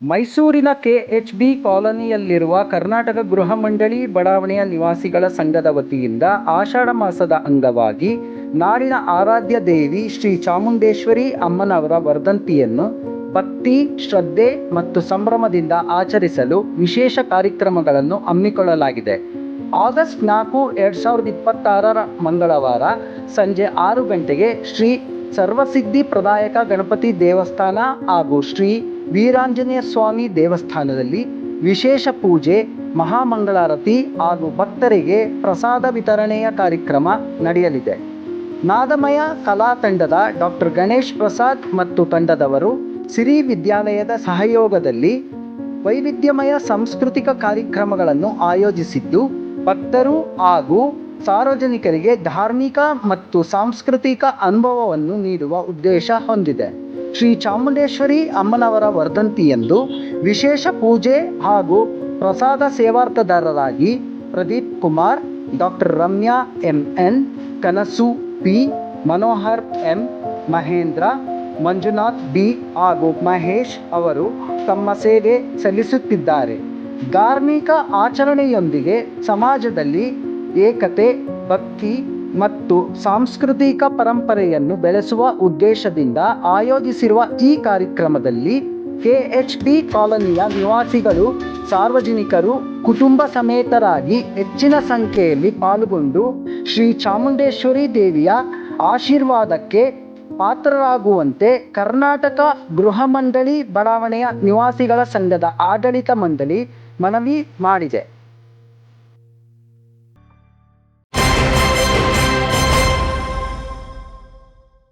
ಮೈಸೂರಿನ ಕೆಎಚ್‌ಬಿ ಕಾಲೋನಿಯಲ್ಲಿರುವ ಕರ್ನಾಟಕ ಗೃಹ ಮಂಡಳಿ ಬಡಾವಣೆಯ ನಿವಾಸಿಗಳ ಸಂಘದ ವತಿಯಿಂದ ಆಷಾಢ ಮಾಸದ ಅಂಗವಾಗಿ ನಾಡಿನ ಆರಾಧ್ಯ ದೇವಿ ಶ್ರೀ ಚಾಮುಂಡೇಶ್ವರಿ ಅಮ್ಮನವರ ವರ್ಧಂತಿಯನ್ನು ಭಕ್ತಿ, ಶ್ರದ್ಧೆ ಮತ್ತು ಸಂಭ್ರಮದಿಂದ ಆಚರಿಸಲು ವಿಶೇಷ ಕಾರ್ಯಕ್ರಮಗಳನ್ನು ಹಮ್ಮಿಕೊಳ್ಳಲಾಗಿದೆ. ಆಗಸ್ಟ್ 4, 2026 ಮಂಗಳವಾರ ಸಂಜೆ 6 ಗಂಟೆಗೆ ಶ್ರೀ ಸರ್ವಸಿದ್ಧಿ ಪ್ರದಾಯಕ ಗಣಪತಿ ದೇವಸ್ಥಾನ ಹಾಗೂ ಶ್ರೀ ವೀರಾಂಜನೇಯ ಸ್ವಾಮಿ ದೇವಸ್ಥಾನದಲ್ಲಿ ವಿಶೇಷ ಪೂಜೆ, ಮಹಾಮಂಗಳಾರತಿ ಹಾಗೂ ಭಕ್ತರಿಗೆ ಪ್ರಸಾದ ವಿತರಣೆಯ ಕಾರ್ಯಕ್ರಮ ನಡೆಯಲಿದೆ. ನಾದಮಯ ಕಲಾ ತಂಡದ ಡಾ. ಗಣೇಶ್ ಪ್ರಸಾದ್ ಮತ್ತು ತಂಡದವರು ಸಿರಿ ವಿದ್ಯಾಲಯದ ಸಹಯೋಗದಲ್ಲಿ ವೈವಿಧ್ಯಮಯ ಸಾಂಸ್ಕೃತಿಕ ಕಾರ್ಯಕ್ರಮಗಳನ್ನು ಆಯೋಜಿಸಿದ್ದು, ಭಕ್ತರು ಹಾಗೂ ಸಾರ್ವಜನಿಕರಿಗೆ ಧಾರ್ಮಿಕ ಮತ್ತು ಸಾಂಸ್ಕೃತಿಕ ಅನುಭವವನ್ನು ನೀಡುವ ಉದ್ದೇಶ ಹೊಂದಿದೆ. ಶ್ರೀ ಚಾಮುಂಡೇಶ್ವರಿ ಅಮ್ಮನವರ ವರ್ಧಂತಿಯಂದು ವಿಶೇಷ ಪೂಜೆ ಹಾಗೂ ಪ್ರಸಾದ ಸೇವಾರ್ಥದಾರರಾಗಿ ಪ್ರದೀಪ್ ಕುಮಾರ್, ಡಾ. Ramya MN, Kanasu P, Manohar M, Mahendra, Manjunath D ಹಾಗೂ ಮಹೇಶ್ ಅವರು ತಮ್ಮ ಸೇವೆ ಸಲ್ಲಿಸುತ್ತಿದ್ದಾರೆ. ಧಾರ್ಮಿಕ ಆಚರಣೆಯೊಂದಿಗೆ ಸಮಾಜದಲ್ಲಿ ಏಕತೆ, ಭಕ್ತಿ ಮತ್ತು ಸಾಂಸ್ಕೃತಿಕ ಪರಂಪರೆಯನ್ನು ಬೆಳೆಸುವ ಉದ್ದೇಶದಿಂದ ಆಯೋಜಿಸಿರುವ ಈ ಕಾರ್ಯಕ್ರಮದಲ್ಲಿ ಕೆಎಚ್‌ಬಿ ಕಾಲೋನಿಯ ನಿವಾಸಿಗಳು, ಸಾರ್ವಜನಿಕರು ಕುಟುಂಬ ಸಮೇತರಾಗಿ ಹೆಚ್ಚಿನ ಸಂಖ್ಯೆಯಲ್ಲಿ ಪಾಲ್ಗೊಂಡು ಶ್ರೀ ಚಾಮುಂಡೇಶ್ವರಿ ದೇವಿಯ ಆಶೀರ್ವಾದಕ್ಕೆ ಪಾತ್ರರಾಗುವಂತೆ ಕರ್ನಾಟಕ ಗೃಹ ಮಂಡಳಿ ಬಡಾವಣೆಯ ನಿವಾಸಿಗಳ ಸಂಘದ ಆಡಳಿತ ಮಂಡಳಿ ಮನವಿ ಮಾಡಿದೆ.